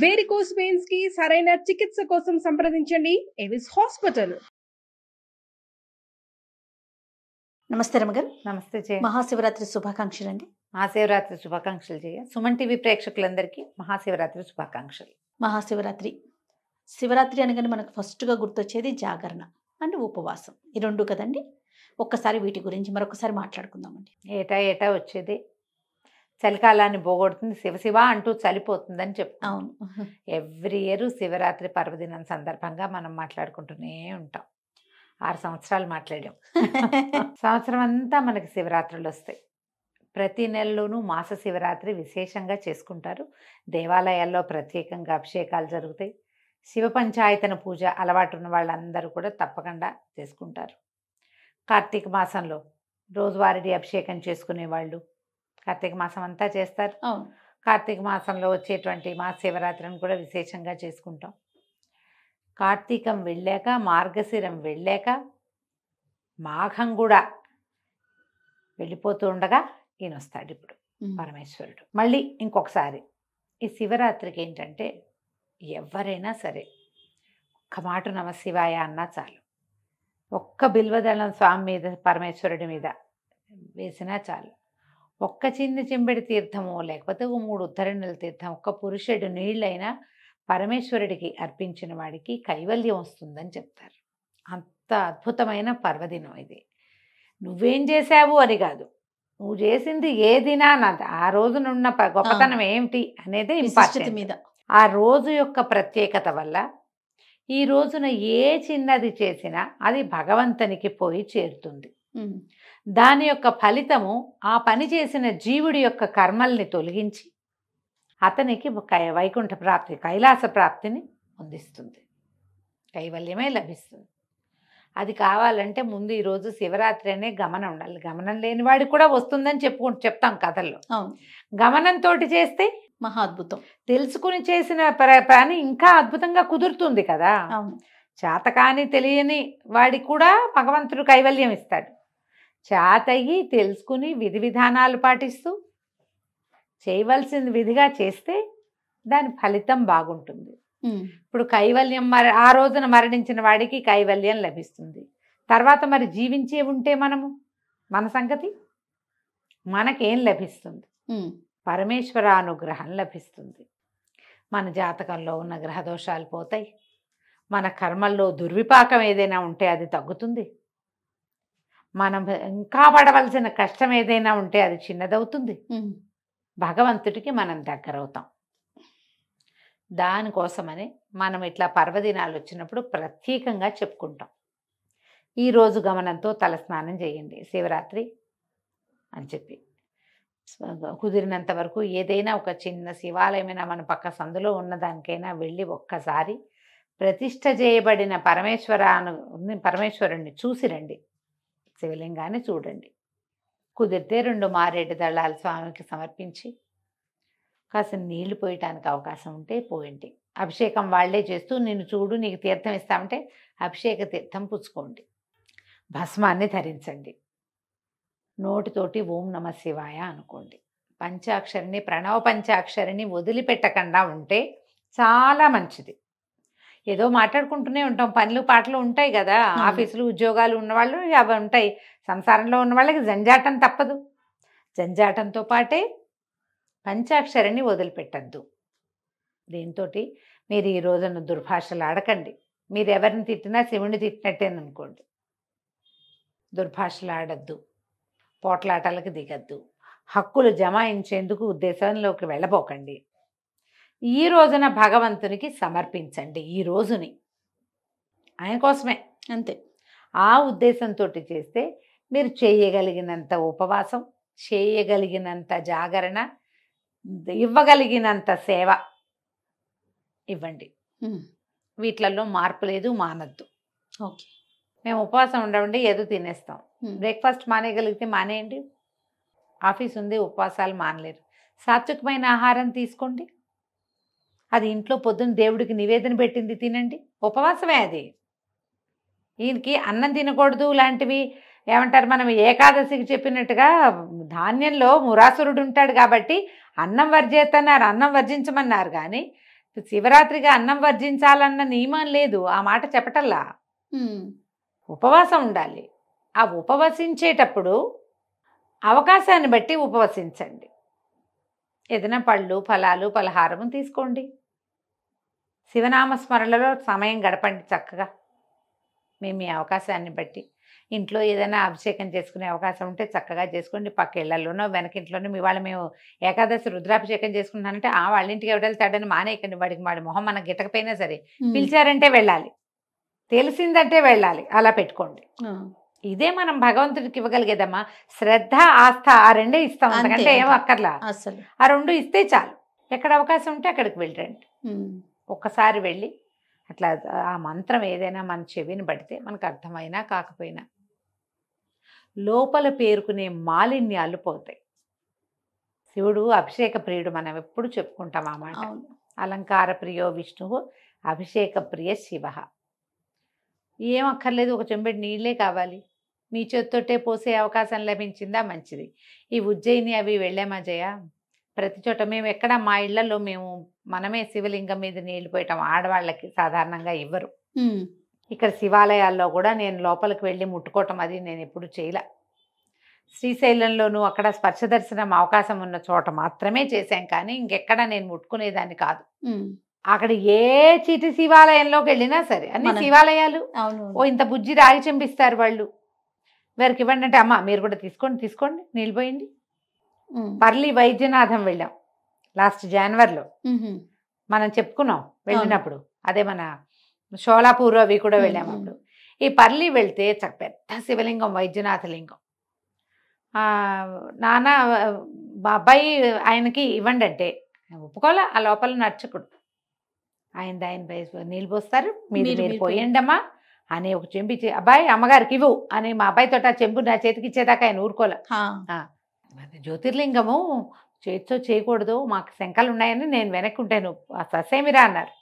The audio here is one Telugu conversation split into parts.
వేరికోస్ వెయిన్స్ కి సరైన చికిత్స కోసం సంప్రదించండి ఎవిస్ హాస్పిటల్. నమస్తే రమగారు. నమస్తే జయ. మహాశివరాత్రి శుభాకాంక్షలు అండి. మహాశివరాత్రి శుభాకాంక్షలు జయ. సుమన్ టీవీ ప్రేక్షకులందరికీ మహాశివరాత్రి శుభాకాంక్షలు. మహాశివరాత్రి, శివరాత్రి అనగానే మనకు ఫస్ట్గా గుర్తొచ్చేది జాగరణ అండ్ ఉపవాసం, ఈ రెండు కదండి. ఒక్కసారి వీటి గురించి మరొకసారి మాట్లాడుకుందామండి. ఏటా ఏటా వచ్చేది చలికాలాన్ని పోగొడుతుంది, శివశివ అంటూ చలిపోతుందని చెప్పు. అవును, ఎవ్రీ ఇయర్ శివరాత్రి పర్వదినం సందర్భంగా మనం మాట్లాడుకుంటూనే ఉంటాం. 6 సంవత్సరాలు మాట్లాడాం. సంవత్సరం అంతా మనకి శివరాత్రులు వస్తాయి. ప్రతి నెలలోనూ మాస శివరాత్రి విశేషంగా చేసుకుంటారు. దేవాలయాల్లో ప్రత్యేకంగా అభిషేకాలు జరుగుతాయి. శివ పంచాయతన పూజ అలవాటు ఉన్న వాళ్ళందరూ కూడా తప్పకుండా చేసుకుంటారు. కార్తీక మాసంలో రోజువారీ అభిషేకం చేసుకునే వాళ్ళు కార్తీక మాసం అంతా చేస్తారు. అవును, కార్తీక మాసంలో వచ్చేటువంటి శివరాత్రిని కూడా విశేషంగా చేసుకుంటాం. కార్తీకం వెళ్ళాక, మార్గశిరం వెళ్ళాక, మాఘం కూడా వెళ్ళిపోతూ ఉండగా ఈయన వస్తాడు ఇప్పుడు పరమేశ్వరుడు. మళ్ళీ ఇంకొకసారి ఈ శివరాత్రికి ఏంటంటే ఎవరైనా సరే ఒక్క మాట నమశివాయ అన్నా చాలు, ఒక్క బిల్వదళం స్వామి మీద పరమేశ్వరుడి మీద వేసినా చాలు, ఒక్క చిన్న చెంబెడి తీర్థము లేకపోతే 3 ఉద్ధరణల తీర్థం, ఒక్క పురుషుడు నీళ్ళైనా పరమేశ్వరుడికి అర్పించిన వాడికి కైవల్యం వస్తుందని చెప్తారు. అంత అద్భుతమైన పర్వదినం ఇది. నువ్వేం చేశావు అని కాదు, నువ్వు చేసింది ఏదినా ఆ రోజునున్న గొప్పతనం ఏమిటి అనేది ఇంపార్టెంట్. మీద ఆ రోజు యొక్క ప్రత్యేకత వల్ల ఈ రోజున ఏ చిన్నది చేసినా అది భగవంతునికి పోయి చేరుతుంది. దాని యొక్క ఫలితము ఆ పని చేసిన జీవుడి యొక్క కర్మల్ని తొలగించి అతనికి వైకుంఠ ప్రాప్తి, కైలాస ప్రాప్తిని పొందిస్తుంది, కైవల్యమే లభిస్తుంది. అది కావాలంటే ముందు ఈరోజు శివరాత్రి అనే గమనం ఉండాలి. గమనం లేని వాడికి కూడా వస్తుందని చెప్తాం కథల్లో. గమనంతో చేస్తే మహా అద్భుతం. తెలుసుకుని చేసిన పని ఇంకా అద్భుతంగా కుదురుతుంది కదా. చేతకాని తెలియని వాడికి కూడా భగవంతుడు కైవల్యం ఇస్తాడు. చేతయి తెలుసుకుని విధి విధానాలు పాటిస్తూ చేయవలసింది విధిగా చేస్తే దాని ఫలితం బాగుంటుంది. ఇప్పుడు కైవల్యం ఆ రోజున మరణించిన వాడికి కైవల్యం లభిస్తుంది. తర్వాత మరి జీవించే ఉంటే మన సంగతి, మనకేం లభిస్తుంది? పరమేశ్వర అనుగ్రహం లభిస్తుంది. మన జాతకంలో ఉన్న గ్రహదోషాలు పోతాయి. మన కర్మల్లో దుర్విపాకం ఏదైనా ఉంటే అది తగ్గుతుంది. మనం ఇంకా పడవలసిన కష్టం ఏదైనా ఉంటే అది చిన్నదవుతుంది. భగవంతుడికి మనం దగ్గరవుతాం. దానికోసమని మనం ఇట్లా పర్వదినాలు వచ్చినప్పుడు ప్రత్యేకంగా చెప్పుకుంటాం. ఈరోజు గమనంతో తలస్నానం చేయండి శివరాత్రి అని చెప్పి, కుదిరినంత వరకు ఏదైనా ఒక చిన్న శివాలయమైనా మన పక్క సందులో ఉన్నదానికైనా వెళ్ళి ఒక్కసారి ప్రతిష్ఠ చేయబడిన పరమేశ్వరుణ్ణి చూసి రండి. శివలింగాన్ని చూడండి. కుదిరితే 2 మారేడు దళాలు స్వామికి సమర్పించి కాస్త నీళ్లు పోయటానికి అవకాశం ఉంటే పోయండి. అభిషేకం వాళ్లే చేస్తూ నిన్ను చూడు నీకు తీర్థం ఇస్తామంటే అభిషేక తీర్థం పుచ్చుకోండి. భస్మాన్ని ధరించండి. నోటితోటి ఓం నమ శివాయ అనుకోండి. పంచాక్షరిని, ప్రణవ పంచాక్షరిని వదిలిపెట్టకుండా ఉంటే చాలా మంచిది. ఏదో మాట్లాడుకుంటూనే ఉంటాం, పనులు పాటలు ఉంటాయి కదా, ఆఫీసులు ఉద్యోగాలు ఉన్నవాళ్ళు అవి ఉంటాయి. సంసారంలో ఉన్న వాళ్ళకి జంజాటం తప్పదు. జంజాటంతో పాటే పంచాక్షరిని వదిలిపెట్టద్దు. దీంతో మీరు ఈ రోజున దుర్భాషలు ఆడకండి. మీరు ఎవరిని తిట్టినా శివుని తిట్టినట్టేననుకోండి. దుర్భాషలు ఆడద్దు, పోట్లాటలకు దిగద్దు, హక్కులు జమాయించేందుకు ఉద్దేశంలోకి వెళ్ళబోకండి. ఈ రోజున భగవంతునికి సమర్పించండి. ఈ రోజుని ఆయన కోసమే, అంతే. ఆ ఉద్దేశంతో చేస్తే మీరు చేయగలిగినంత ఉపవాసం, చేయగలిగినంత జాగరణ, ఇవ్వగలిగినంత సేవ ఇవ్వండి. వీటిలలో మార్పు లేదు, మానద్దు. ఓకే, మేము ఉపవాసం ఉండవండి, ఏదో తినేస్తాం. బ్రేక్ఫాస్ట్ మానేయగలిగితే మానేయండి. ఆఫీస్ ఉంది, ఉపవాసాలు మానలేరు. సాత్వికమైన ఆహారం తీసుకోండి. అది ఇంట్లో పొద్దున్న దేవుడికి నివేదన పెట్టింది తినండి, ఉపవాసమే అది. ఈయనకి అన్నం తినకూడదు లాంటివి ఏమంటారు, మనం ఏకాదశికి చెప్పినట్టుగా ధాన్యంలో మురాసురుడు ఉంటాడు కాబట్టి అన్నం వర్జేతన్నారు, అన్నం వర్జించమన్నారు. కానీ శివరాత్రిగా అన్నం వర్జించాలన్న నియమం లేదు, ఆ మాట చెప్పటల్లా. ఉపవాసం ఉండాలి. ఆ ఉపవసించేటప్పుడు అవకాశాన్ని బట్టి ఉపవసించండి. ఏదైనా పళ్ళు, ఫలాలు, పలహారము తీసుకోండి. శివనామస్మరణలో సమయం గడపండి చక్కగా. మీ అవకాశాన్ని బట్టి ఇంట్లో ఏదైనా అభిషేకం చేసుకునే అవకాశం ఉంటే చక్కగా చేసుకోండి. పక్క ఇళ్లలోనో వెనకింట్లోనో మీ వాళ్ళు మేము ఏకాదశి రుద్రాభిషేకం చేసుకుంటున్నానంటే వాళ్ళ ఇంటికి ఎవరెళ్తాడని మానేయకండి. వాడి మొహం మనకు గిట్టకపోయినా సరే పిలిచారంటే వెళ్ళాలి, తెలిసిందంటే వెళ్ళాలి, అలా పెట్టుకోండి. ఇదే మనం భగవంతుడికి ఇవ్వగలిగేదమ్మా. శ్రద్ధ, ఆస్థ ఆ రెండే ఇస్తాం, అంతకంటే ఏమో అక్కర్లా. అసలు ఆ రెండు ఇస్తే చాలు. ఎక్కడ అవకాశం ఉంటే అక్కడికి వెళ్ళండి. ఒక్కసారి వెళ్ళి అట్లా ఆ మంత్రం ఏదైనా మన చెవిని పడితే మనకు అర్థమైనా కాకపోయినా లోపల పేరుకునే మాలిన్యాలు పోతాయి. శివుడు అభిషేక ప్రియుడు, మనం ఎప్పుడు చెప్పుకుంటాం ఆ మాట. అలంకార ప్రియో విష్ణువు అభిషేక ప్రియ శివ. ఏం అక్కర్లేదు, ఒక చెంబెడు నీళ్ళే కావాలి. మీ చేత్తోటే పోసే అవకాశం లభించిందా మంచిది. ఈ ఉజ్జయిని అవి వెళ్ళామా జయ, ప్రతి చోట మేము ఎక్కడ మా ఇళ్లలో మేము మనమే శివలింగం మీద నీళ్లు పోయటం ఆడవాళ్ళకి సాధారణంగా ఇవ్వరు. ఇక్కడ శివాలయాల్లో కూడా నేను లోపలికి వెళ్ళి ముట్టుకోవటం అది నేను ఎప్పుడు చేయలే. శ్రీశైలంలోనూ అక్కడ స్పర్శ దర్శనం అవకాశం ఉన్న చోట మాత్రమే చేశాం, కానీ ఇంకెక్కడ నేను ముట్టుకునేదాన్ని కాదు. అక్కడ ఏ చీటి శివాలయంలోకి వెళ్ళినా సరే అన్ని శివాలయాలు ఓ ఇంత బుజ్జి రాగి చెంపిస్తారు వాళ్ళు. వారికి ఇవ్వండి అంటే అమ్మ మీరు కూడా తీసుకోండి నీళ్ళు పోయండి. పర్లి వైద్యనాథం వెళ్ళాం లాస్ట్ జనవరిలో, మనం చెప్పుకున్నాం వెళ్ళినప్పుడు. అదే మన షోలాపూర్ అవి కూడా వెళ్ళాము అప్పుడు. ఈ పర్లి వెళ్తే పెద్ద శివలింగం, వైద్యనాథ లింగం. నాన్న మా అబ్బాయి ఆయనకి ఇవ్వండి అంటే ఒప్పుకోలే. ఆ లోపల నర్చకుడు ఆయన నీళ్ళు పోస్తారు, మీరు పోయండి అమ్మా అని ఒక చెంబు ఇచ్చి అబ్బాయి అమ్మగారికి ఇవ్వు అని మా అబ్బాయితో ఆ చెంబు నా చేతికి ఇచ్చేదాకా ఆయన ఊరుకోలే. జ్యోతిర్లింగము చేతితో చేయకూడదు, మాకు శంకలు ఉన్నాయని నేను వెనక్కి ఉంటాను, ససేమిరా అన్నారు.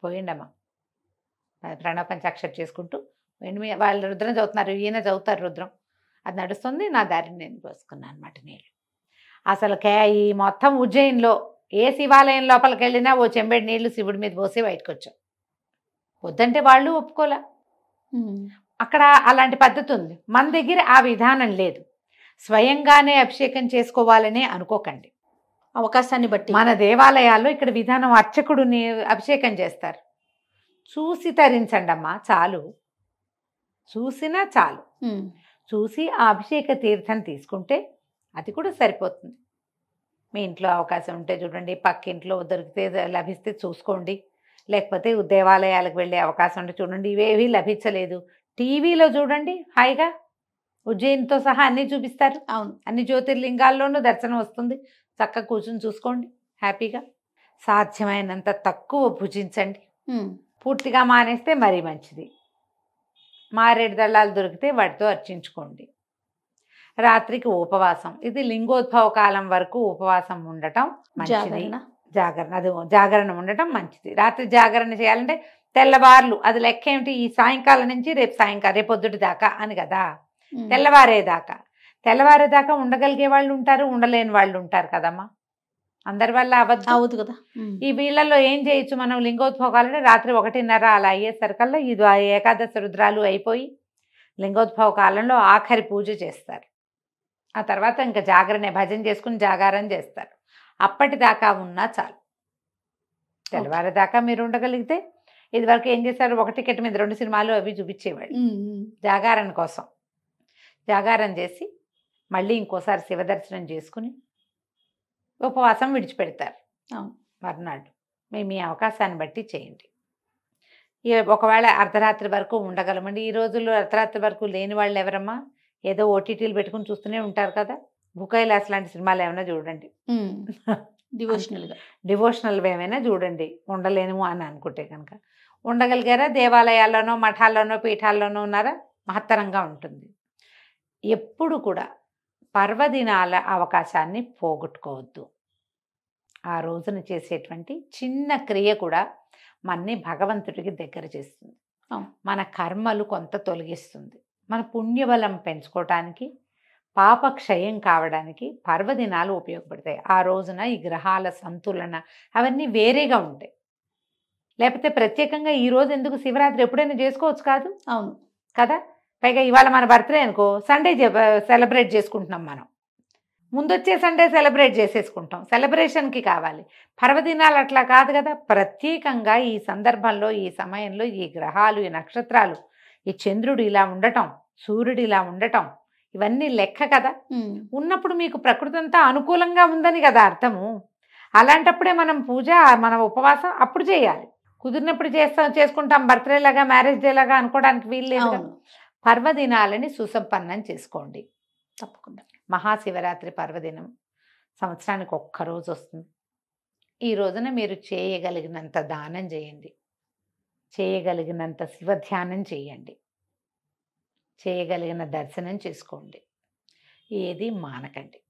పోయిండమ్మా ప్రణవ పంచాక్షరి చేసుకుంటూ వాళ్ళు రుద్రం చదువుతున్నారు, ఈయన చదువుతారు రుద్రం, అది నడుస్తుంది. నా దారిని నేను పోసుకున్నాను అనమాట నీళ్ళు. అసలు ఈ మొత్తం ఉజ్జయిన్లో ఏ శివాలయం లోపలికి వెళ్ళినా ఓ చెంబెడి నీళ్లు శివుడి మీద పోసి బయటకు వచ్చాం. వద్దంటే వాళ్ళు ఒప్పుకోలే. అక్కడ అలాంటి పద్ధతి ఉంది, మన దగ్గర ఆ విధానం లేదు. స్వయంగానే అభిషేకం చేసుకోవాలని అనుకోకండి. అవకాశాన్ని బట్టి మన దేవాలయాల్లో ఇక్కడ విధానం అర్చకుడిని అభిషేకం చేస్తారు. చూసి తరించండి అమ్మా చాలు, చూసినా చాలు. చూసి ఆ అభిషేక తీర్థం తీసుకుంటే అది కూడా సరిపోతుంది. మీ ఇంట్లో అవకాశం ఉంటే చూడండి, పక్కింట్లో దొరికితే లభిస్తే చూసుకోండి, లేకపోతే దేవాలయాలకు వెళ్ళే అవకాశం ఉంటే చూడండి. ఇవేవి లభించలేదు టీవీలో చూడండి, హాయిగా ఉజ్జయినితో సహా అన్నీ చూపిస్తారు. అవును, అన్ని జ్యోతిర్లింగాల్లోనూ దర్శనం వస్తుంది. చక్కగా కూర్చుని చూసుకోండి హ్యాపీగా. సాధ్యమైనంత తక్కువ భుజించండి, పూర్తిగా మానేస్తే మరీ మంచిది. మారేడు దళాలు దొరికితే వాటితో అర్చించుకోండి. రాత్రికి ఉపవాసం, ఇది లింగోద్భవ కాలం వరకు ఉపవాసం ఉండటం మంచిది. జాగరణ ఉండటం మంచిది. రాత్రి జాగరణ చేయాలంటే తెల్లవార్లు, అది లెక్క ఏమిటి, ఈ సాయంకాలం నుంచి రేపు పొద్దుటి దాకా అని కదా, తెల్లవారేదాకా ఉండగలిగే వాళ్ళు ఉంటారు, ఉండలేని వాళ్ళు ఉంటారు కదమ్మా. అందరి వల్ల అవద్దు కదా. ఈ వీళ్ళల్లో ఏం చేయొచ్చు మనం, లింగోద్భవాలంటే రాత్రి 1:30 అలా అయ్యేసరికల్లా ఇది ఏకాదశి రుద్రాలు అయిపోయి లింగోద్భవ కాలంలో ఆఖరి పూజ చేస్తారు. ఆ తర్వాత ఇంకా జాగరణే, భజన చేసుకుని జాగారం చేస్తారు. అప్పటిదాకా ఉన్నా చాలు. తెల్లవారేదాకా మీరు ఉండగలిగితే, ఇది వరకు ఏం చేశారు, ఒక టికెట్ మీద 2 సినిమాలు అవి చూపించేవాళ్ళు జాగారం కోసం. జాగారం చేసి మళ్ళీ ఇంకోసారి శివదర్శనం చేసుకుని ఉపవాసం విడిచిపెడతారు మర్నాడు. మీ అవకాశాన్ని బట్టి చేయండి. ఒకవేళ అర్ధరాత్రి వరకు ఉండగలమండి. ఈ రోజుల్లో అర్ధరాత్రి వరకు లేని వాళ్ళు ఎవరమ్మా, ఏదో ఓటీటీలు పెట్టుకుని చూస్తూనే ఉంటారు కదా. భూకైలాస్ లాంటి సినిమాలు ఏమైనా చూడండి, డివోషనల్ ఏమైనా చూడండి, ఉండలేను అని అనుకుంటే కనుక. ఉండగలిగారా, దేవాలయాల్లోనో మఠాల్లోనో పీఠాల్లోనో ఉన్నారా, మహత్తరంగా ఉంటుంది. ఎప్పుడు కూడా పర్వదినాల అవకాశాన్ని పోగొట్టుకోవద్దు. ఆ రోజున చేసేటువంటి చిన్న క్రియ కూడా మనని భగవంతుడికి దగ్గర చేస్తుంది, మన కర్మలు కొంత తొలగిస్తుంది, మన పుణ్యబలం పెంచుకోవటానికి, పాపక్షయం కావడానికి పర్వదినాలు ఉపయోగపడతాయి. ఆ రోజున ఈ గ్రహాల సంతులన అవన్నీ వేరేగా ఉంటాయి. లేకపోతే ప్రత్యేకంగా ఈ రోజు ఎందుకు, శివరాత్రి ఎప్పుడైనా చేసుకోవచ్చు కాదు అవును. కదా. పైగా ఇవాళ మన బర్త్డే అనుకో, సండే సెలబ్రేట్ చేసుకుంటున్నాం మనం, ముందొచ్చే సండే సెలబ్రేట్ చేసేసుకుంటాం, సెలబ్రేషన్కి కావాలి. పర్వదినాలు అట్లా కాదు కదా. ప్రత్యేకంగా ఈ సందర్భంలో, ఈ సమయంలో, ఈ గ్రహాలు, ఈ నక్షత్రాలు, ఈ చంద్రుడు ఇలా ఉండటం, సూర్యుడు ఇలా ఉండటం, ఇవన్నీ లెక్క కదా. ఉన్నప్పుడు మీకు ప్రకృతి అంతా అనుకూలంగా ఉందని కదా అర్థము. అలాంటప్పుడే మనం పూజ, మన ఉపవాసం అప్పుడు చేయాలి. కుదిరినప్పుడు చేసుకుంటాం, బర్త్డే లాగా, మ్యారేజ్ డే లాగా అనుకోవడానికి వీలు లేదు కదా. పర్వదినాలని సుసంపన్నం చేసుకోండి తప్పకుండా. మహాశివరాత్రి పర్వదినం సంవత్సరానికి ఒక్కరోజు వస్తుంది. ఈ రోజున మీరు చేయగలిగినంత దానం చేయండి, చేయగలిగినంత శివధ్యానం చేయండి, చేయగలిగిన దర్శనం చేసుకోండి, ఏది మానకండి.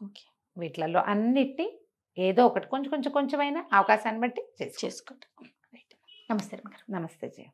ఓకే. వీటిలలో అన్నిటినీ ఏదో ఒకటి కొంచెమైనా అవకాశాన్ని బట్టి చేసుకోండి. చేసుకోండి. రైట్. నమస్తే. నమస్తే జయ.